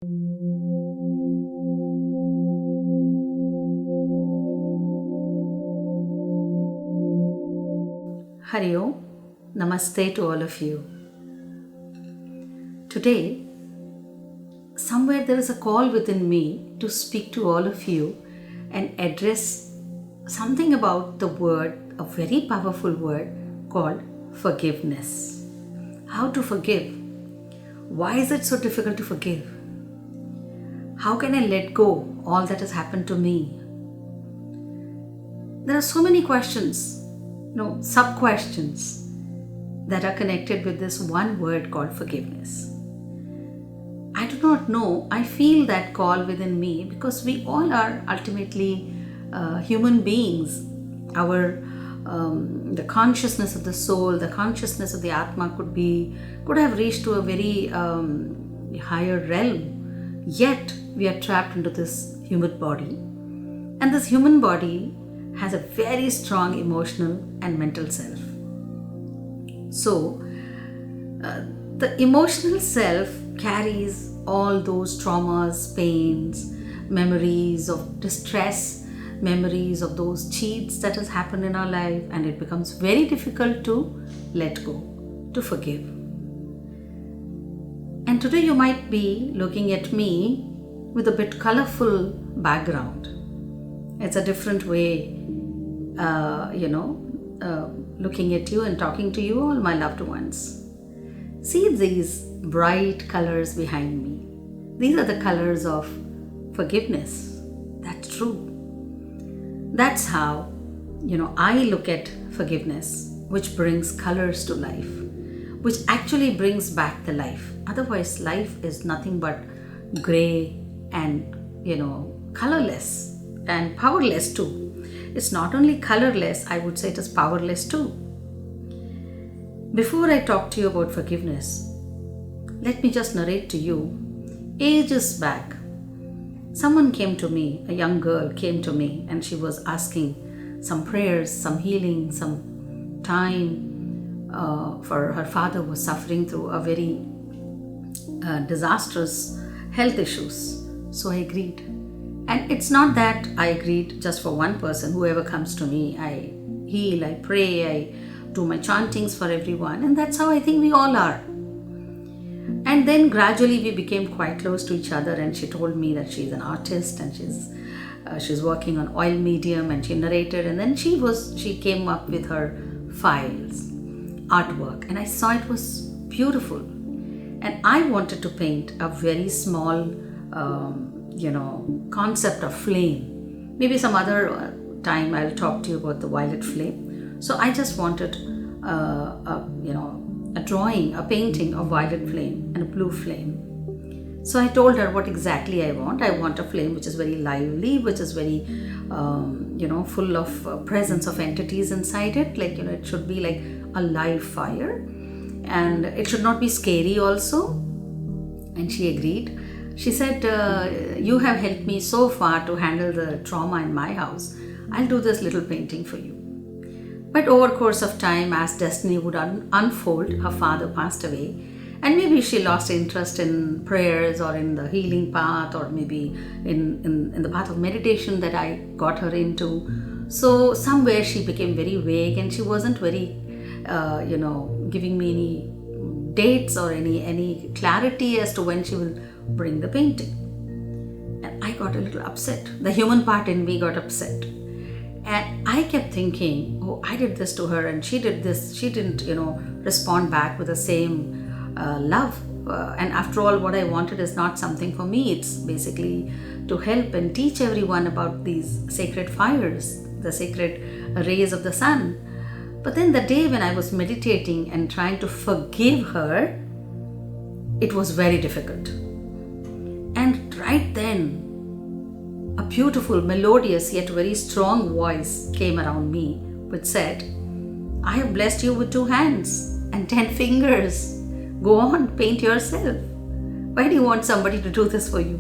Hari Om, Namaste to all of you. Today, somewhere there is a call within me to speak to all of you and address something about the word, a very powerful word called forgiveness. How to forgive? Why is it so difficult to forgive? How can I let go all that has happened to me? There are so many questions, sub-questions that are connected with this one word called forgiveness. I do not know. I feel that call within me because we all are ultimately human beings. The consciousness of the soul, the consciousness of the Atma could have reached to a very higher realm. Yet we are trapped into this human body, and this human body has a very strong emotional and mental self. So the emotional self carries all those traumas, pains, memories of distress, memories of those cheats that has happened in our life, and it becomes very difficult to let go, to forgive. And today you might be looking at me with a bit colorful background. It's a different way, looking at you and talking to you, all my loved ones. See these bright colors behind me. These are the colors of forgiveness. That's true. That's how, I look at forgiveness, which brings colors to life, which actually brings back the life. Otherwise, life is nothing but gray and, colorless and powerless too. It's not only colorless, I would say it is powerless too. Before I talk to you about forgiveness, let me just narrate to you. Ages back, someone came to me, a young girl came to me, and she was asking some prayers, some healing, some time for her father was suffering through a very disastrous health issues. So I agreed. And it's not that I agreed just for one person. Whoever comes to me, I heal, I pray, I do my chantings for everyone. And that's how I think we all are. And then gradually we became quite close to each other, and she told me that she's an artist and she's working on oil medium, and she narrated, and then she came up with her files, artwork, and I saw it was beautiful. And I wanted to paint a very small concept of flame. Maybe some other time I'll talk to you about the violet flame. So I just wanted a drawing, a painting of violet flame and a blue flame. So I told her what exactly I want. I want a flame which is very lively, which is very full of presence of entities inside it. It should be like a live fire, and it should not be scary also. And she agreed. She said, you have helped me so far to handle the trauma in my house. I'll do this little painting for you. But over course of time, as destiny would unfold, her father passed away, and maybe she lost interest in prayers or in the healing path, or maybe in the path of meditation that I got her into. So somewhere she became very vague, and she wasn't very, giving me any dates or any clarity as to when she will bring the painting. And I got a little upset. The human part in me got upset. And I kept thinking, I did this to her and she did this. She didn't, respond back with the same love. And after all, what I wanted is not something for me. It's basically to help and teach everyone about these sacred fires, the sacred rays of the sun. But then the day when I was meditating and trying to forgive her, it was very difficult. And right then, a beautiful, melodious, yet very strong voice came around me, which said, I have blessed you with 2 hands and 10 fingers. Go on, paint yourself. Why do you want somebody to do this for you?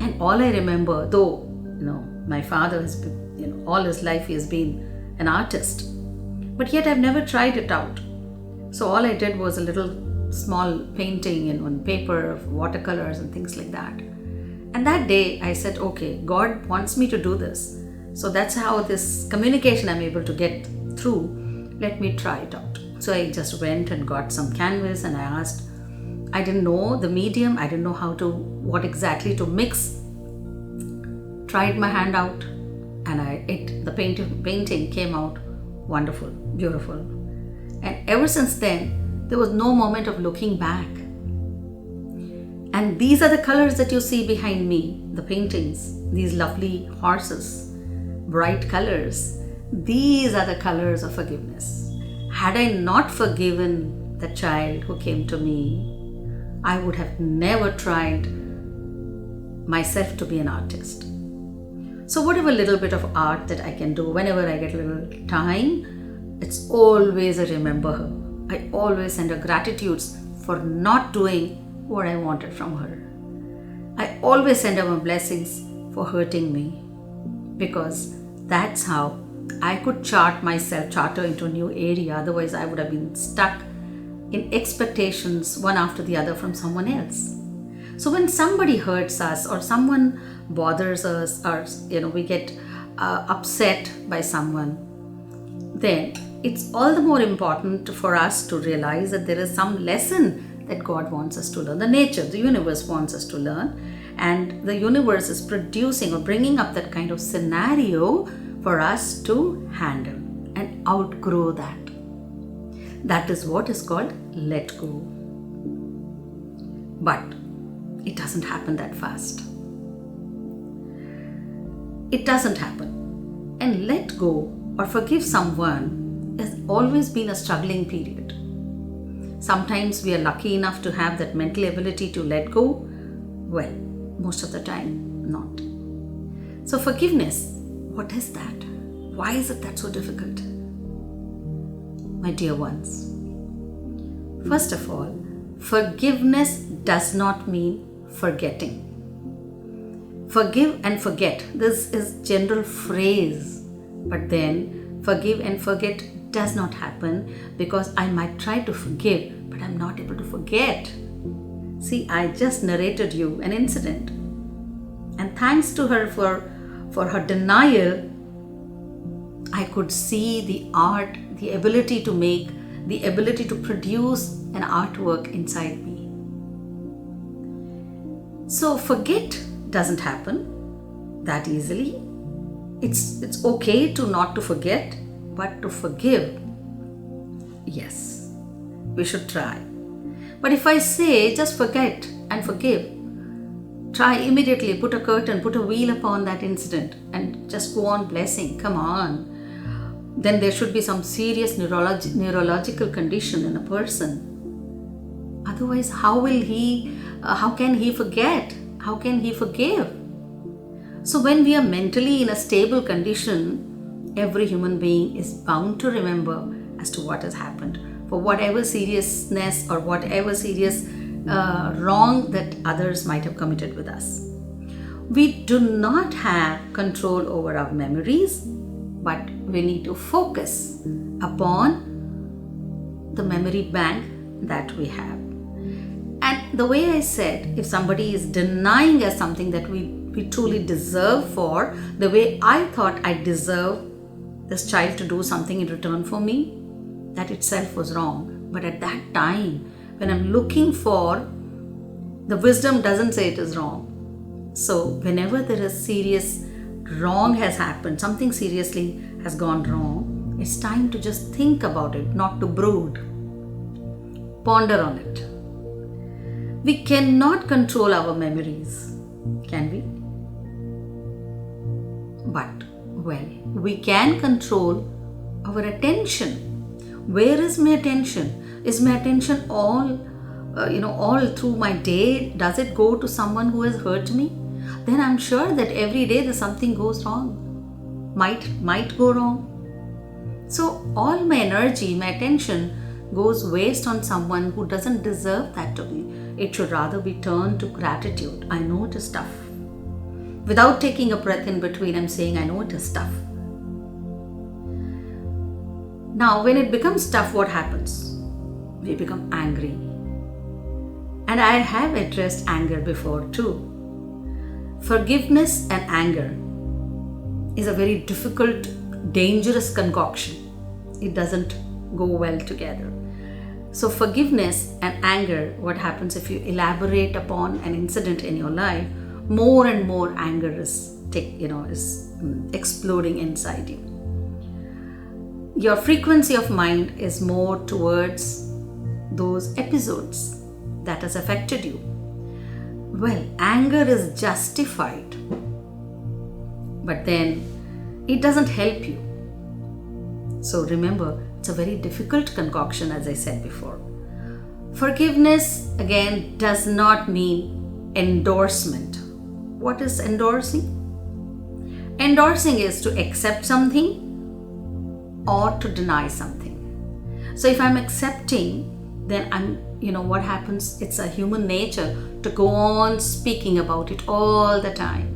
And all I remember, though, my father has been, all his life he has been an artist, but yet I've never tried it out. So all I did was a little small painting in on paper of watercolors and things like that. And that day I said, okay, God wants me to do this. So that's how this communication I'm able to get through. Let me try it out. So I just went and got some canvas and I asked. I didn't know the medium. I didn't know what exactly to mix. Tried my hand out and the painting came out wonderful, beautiful. And ever since then, there was no moment of looking back. And these are the colors that you see behind me, the paintings, these lovely horses, bright colors. These are the colors of forgiveness. Had I not forgiven the child who came to me, I would have never tried myself to be an artist. So whatever little bit of art that I can do, whenever I get a little time, it's always a remember her. I always send her gratitudes for not doing what I wanted from her. I always send her my blessings for hurting me, because that's how I could charter into a new area. Otherwise, I would have been stuck in expectations one after the other from someone else. So when somebody hurts us or someone bothers us, or we get upset by someone, then it's all the more important for us to realize that there is some lesson that God wants us to learn. The nature, the universe wants us to learn, and the universe is producing or bringing up that kind of scenario for us to handle and outgrow that. That is what is called let go. But it doesn't happen that fast. It doesn't happen. And let go or forgive someone has always been a struggling period. Sometimes we are lucky enough to have that mental ability to let go. Well, most of the time, not. So forgiveness, what is that? Why is it that so difficult? My dear ones, first of all, forgiveness does not mean forgetting. Forgive and forget, this is general phrase, but then forgive and forget does not happen, because I might try to forgive, but I'm not able to forget. See, I just narrated you an incident, and thanks to her for her denial, I could see the art, the ability to make, the ability to produce an artwork inside me. So forget doesn't happen that easily. It's okay to not to forget, but to forgive, yes, we should try. But if I say just forget and forgive, try immediately, put a curtain, put a veil upon that incident and just go on blessing, come on. Then there should be some serious neurological condition in a person. Otherwise, how can he forget? How can he forgive? So when we are mentally in a stable condition, every human being is bound to remember as to what has happened, for whatever seriousness or whatever serious wrong that others might have committed with us. We do not have control over our memories, but we need to focus upon the memory bank that we have. And the way I said, if somebody is denying us something that we truly deserve for, the way I thought I deserve this child to do something in return for me, that itself was wrong. But at that time, when I'm looking for, the wisdom doesn't say it is wrong. So whenever there is serious wrong has happened, something seriously has gone wrong, it's time to just think about it, not to brood. Ponder on it. We cannot control our memories, can we? But, well, we can control our attention. Where is my attention? Is my attention all through my day? Does it go to someone who has hurt me? Then I'm sure that every day there's something goes wrong, might go wrong. So all my energy, my attention goes waste on someone who doesn't deserve that to be. It should rather be turned to gratitude. I know it is tough. Without taking a breath in between, I'm saying I know it is tough. Now, when it becomes tough, what happens? We become angry. And I have addressed anger before too. Forgiveness and anger is a very difficult, dangerous concoction. It doesn't go well together. So forgiveness and anger, what happens if you elaborate upon an incident in your life, more and more anger is exploding inside you. Your frequency of mind is more towards those episodes that has affected you. Well, anger is justified, but then it doesn't help you. So remember, it's a very difficult concoction, as I said before. Forgiveness, again, does not mean endorsement. What is endorsing? Endorsing is to accept something or to deny something. So if I'm accepting, then what happens? It's a human nature to go on speaking about it all the time.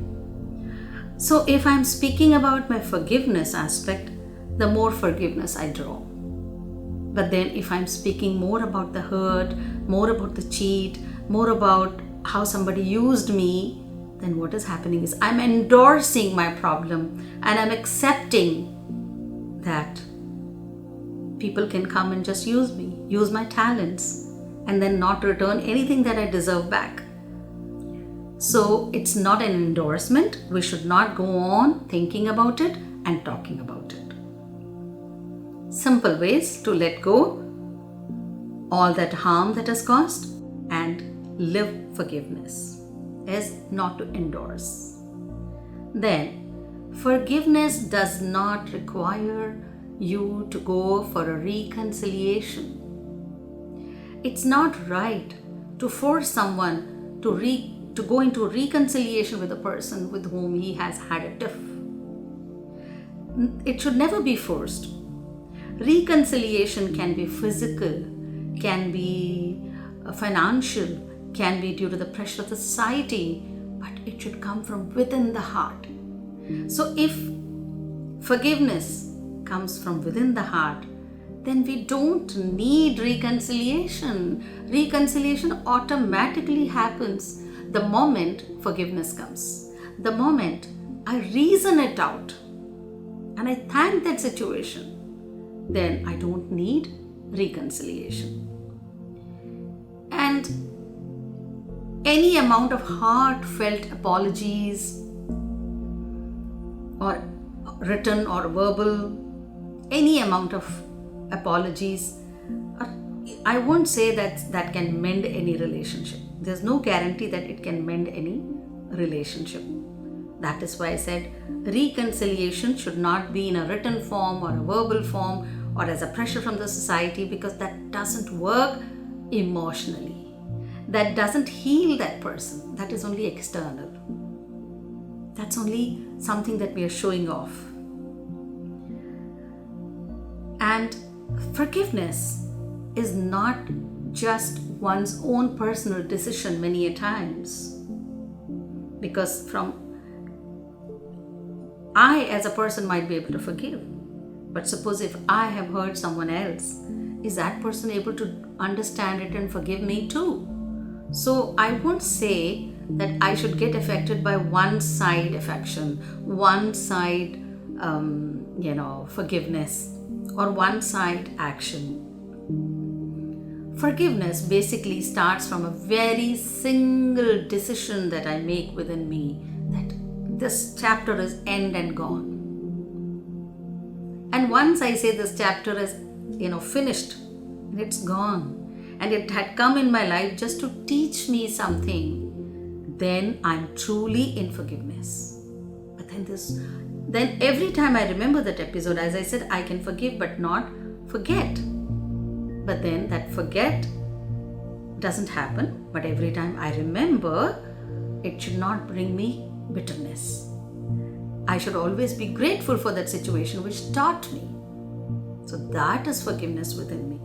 So if I'm speaking about my forgiveness aspect, the more forgiveness I draw. But then if I'm speaking more about the hurt, more about the cheat, more about how somebody used me, then what is happening is I'm endorsing my problem and I'm accepting that people can come and just use me, use my talents, and then not return anything that I deserve back. So it's not an endorsement. We should not go on thinking about it and talking about it. Simple ways to let go all that harm that has caused and live forgiveness is not to endorse. Then, forgiveness does not require you to go for a reconciliation. It's not right to force someone to go into reconciliation with a person with whom he has had a tiff. It should never be forced. Reconciliation can be physical, can be financial, can be due to the pressure of the society, but it should come from within the heart. So if forgiveness comes from within the heart, then we don't need reconciliation. Reconciliation automatically happens the moment forgiveness comes. The moment I reason it out and I thank that situation, then I don't need reconciliation. And any amount of heartfelt apologies or written or verbal, any amount of apologies, I won't say that can mend any relationship. There's no guarantee that it can mend any relationship. That is why I said reconciliation should not be in a written form or a verbal form or as a pressure from the society, because that doesn't work emotionally. That doesn't heal that person. That is only external. That's only something that we are showing off. And forgiveness is not just one's own personal decision many a times. Because I as a person might be able to forgive. But suppose if I have hurt someone else, is that person able to understand it and forgive me too? So I won't say that I should get affected by one side affection, one side, forgiveness, or one side action. Forgiveness basically starts from a very single decision that I make within me, that this chapter is end and gone. And once I say this chapter is, finished, and it's gone, and it had come in my life just to teach me something, then I'm truly in forgiveness. But then every time I remember that episode, as I said, I can forgive but not forget. But then that forget doesn't happen. But every time I remember, it should not bring me bitterness. I should always be grateful for that situation which taught me. So that is forgiveness within me.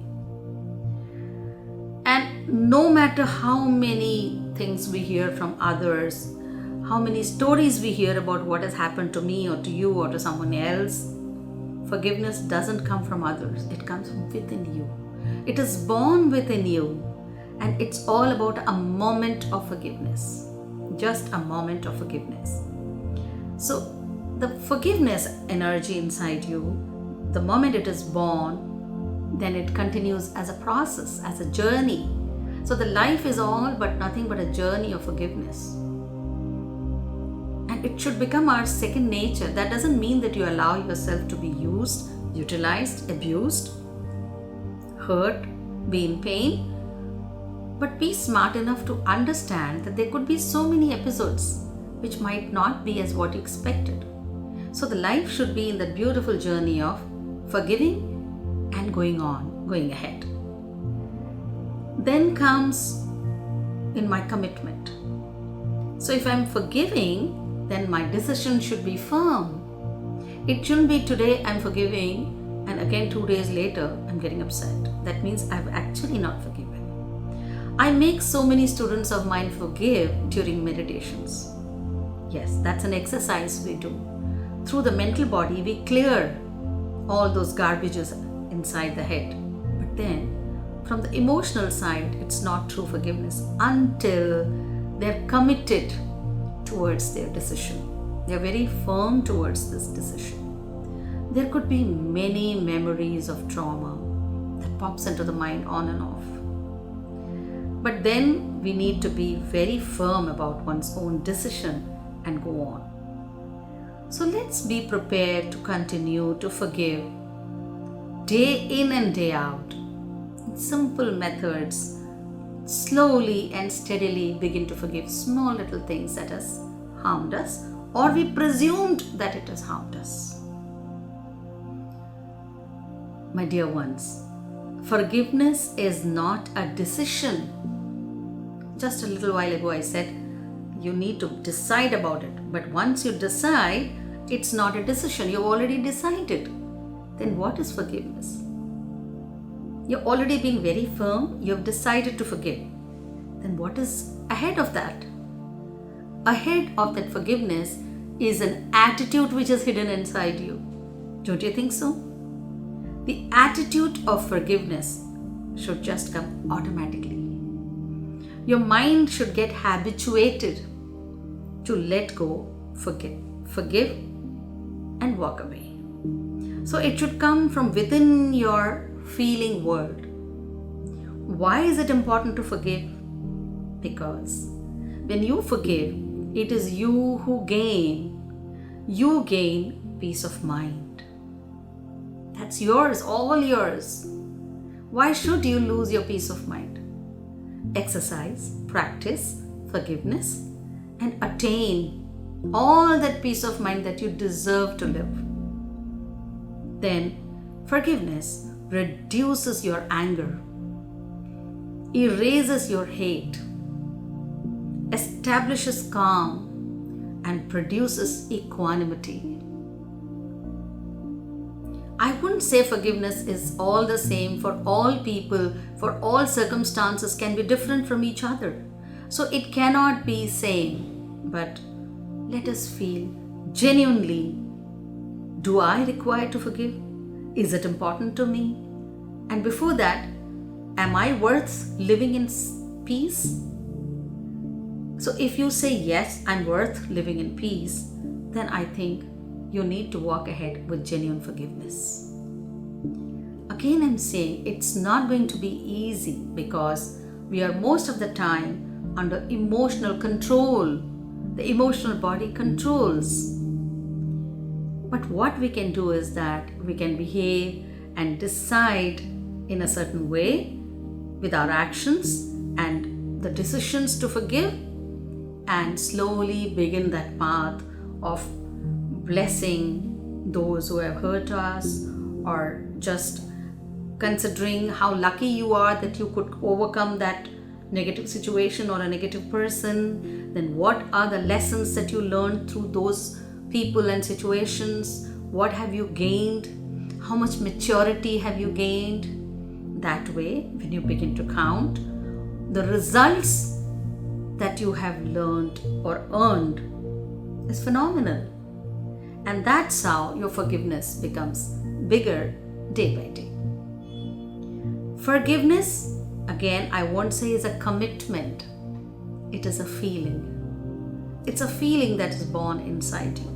And no matter how many things we hear from others, how many stories we hear about what has happened to me or to you or to someone else, forgiveness doesn't come from others. It comes from within you. It is born within you. And it's all about a moment of forgiveness. Just a moment of forgiveness. So, the forgiveness energy inside you, the moment it is born, then it continues as a process, as a journey. So, the life is all but nothing but a journey of forgiveness. And it should become our second nature. That doesn't mean that you allow yourself to be used, utilized, abused, hurt, be in pain. But be smart enough to understand that there could be so many episodes which might not be as what you expected. So the life should be in that beautiful journey of forgiving and going on, going ahead. Then comes in my commitment. So if I'm forgiving, then my decision should be firm. It shouldn't be today I'm forgiving and again 2 days later I'm getting upset. That means I've actually not forgiven. I make so many students of mine forgive during meditations. Yes, that's an exercise we do. Through the mental body, we clear all those garbages inside the head. But then, from the emotional side, it's not true forgiveness until they're committed towards their decision. They're very firm towards this decision. There could be many memories of trauma that pops into the mind on and off. But then we need to be very firm about one's own decision and go on. So let's be prepared to continue to forgive day in and day out. Simple methods, slowly and steadily begin to forgive small little things that has harmed us or we presumed that it has harmed us. My dear ones, forgiveness is not a decision. Just a little while ago I said you need to decide about it. But once you decide, it's not a decision. You've already decided. Then what is forgiveness? You're already being very firm. You've decided to forgive. Then what is ahead of that? Ahead of that forgiveness is an attitude which is hidden inside you. Don't you think so? The attitude of forgiveness should just come automatically. Your mind should get habituated to let go, forgive, and walk away. So it should come from within your feeling world. Why is it important to forgive? Because when you forgive, it is you who gain. You gain peace of mind. That's yours, all yours. Why should you lose your peace of mind? Exercise, practice forgiveness, and attain all that peace of mind that you deserve to live. Then forgiveness reduces your anger, erases your hate, establishes calm, and produces equanimity. I wouldn't say forgiveness is all the same for all people, for all circumstances can be different from each other. So it cannot be same, but let us feel genuinely, do I require to forgive? Is it important to me? And before that, am I worth living in peace? So if you say yes, I'm worth living in peace, then I think you need to walk ahead with genuine forgiveness. Again, I'm saying it's not going to be easy because we are most of the time under emotional control. The emotional body controls. But what we can do is that we can behave and decide in a certain way with our actions and the decisions to forgive and slowly begin that path of blessing those who have hurt us, or just considering how lucky you are that you could overcome that negative situation or a negative person. Then what are the lessons that you learned through those people and situations? What have you gained? How much maturity have you gained? That way, when you begin to count the results that you have learned or earned, is phenomenal. And that's how your forgiveness becomes bigger day by day. Forgiveness Again, I won't say it's a commitment. It is a feeling. It's a feeling that is born inside you.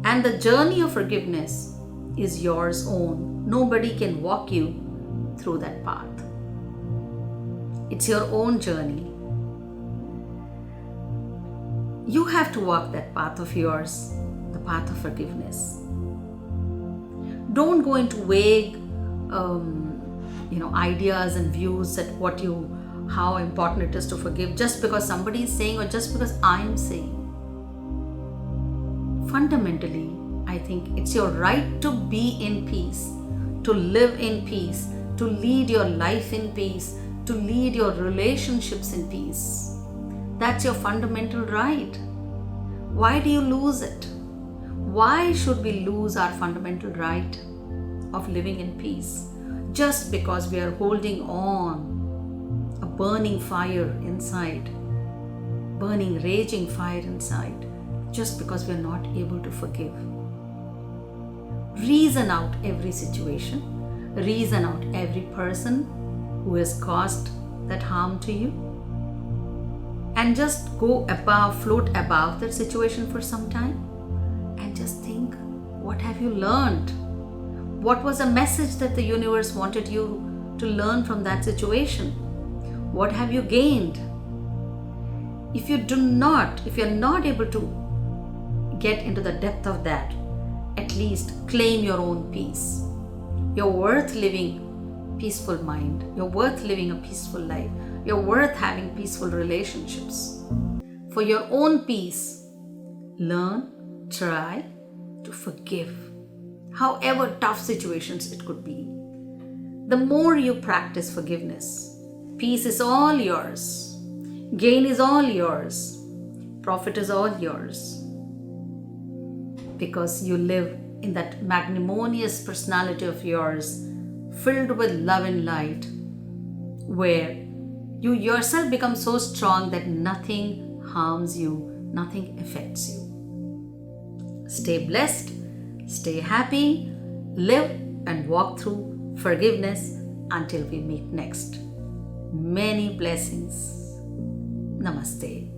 And the journey of forgiveness is yours own. Nobody can walk you through that path. It's your own journey. You have to walk that path of yours, the path of forgiveness. Don't go into vague ideas and views at how important it is to forgive just because somebody is saying or just because I am saying. Fundamentally, I think it's your right to be in peace, to live in peace, to lead your life in peace, to lead your relationships in peace. That's your fundamental right. Why do you lose it? Why should we lose our fundamental right of living in peace just because we are holding on a burning fire inside, burning, raging fire inside, just because we are not able to forgive? Reason out every situation, reason out every person who has caused that harm to you, and just float above that situation for some time and just think, what have you learned? What was a message that the universe wanted you to learn from that situation? What have you gained? If you're not able to get into the depth of that, at least claim your own peace. You're worth living peaceful mind. You're worth living a peaceful life. You're worth having peaceful relationships. For your own peace, learn, try to forgive. However tough situations it could be. The more you practice forgiveness, peace is all yours. Gain is all yours. Profit is all yours. Because you live in that magnanimous personality of yours, filled with love and light, where you yourself become so strong that nothing harms you, nothing affects you. Stay blessed, stay happy, live and walk through forgiveness until we meet next. Many blessings. Namaste.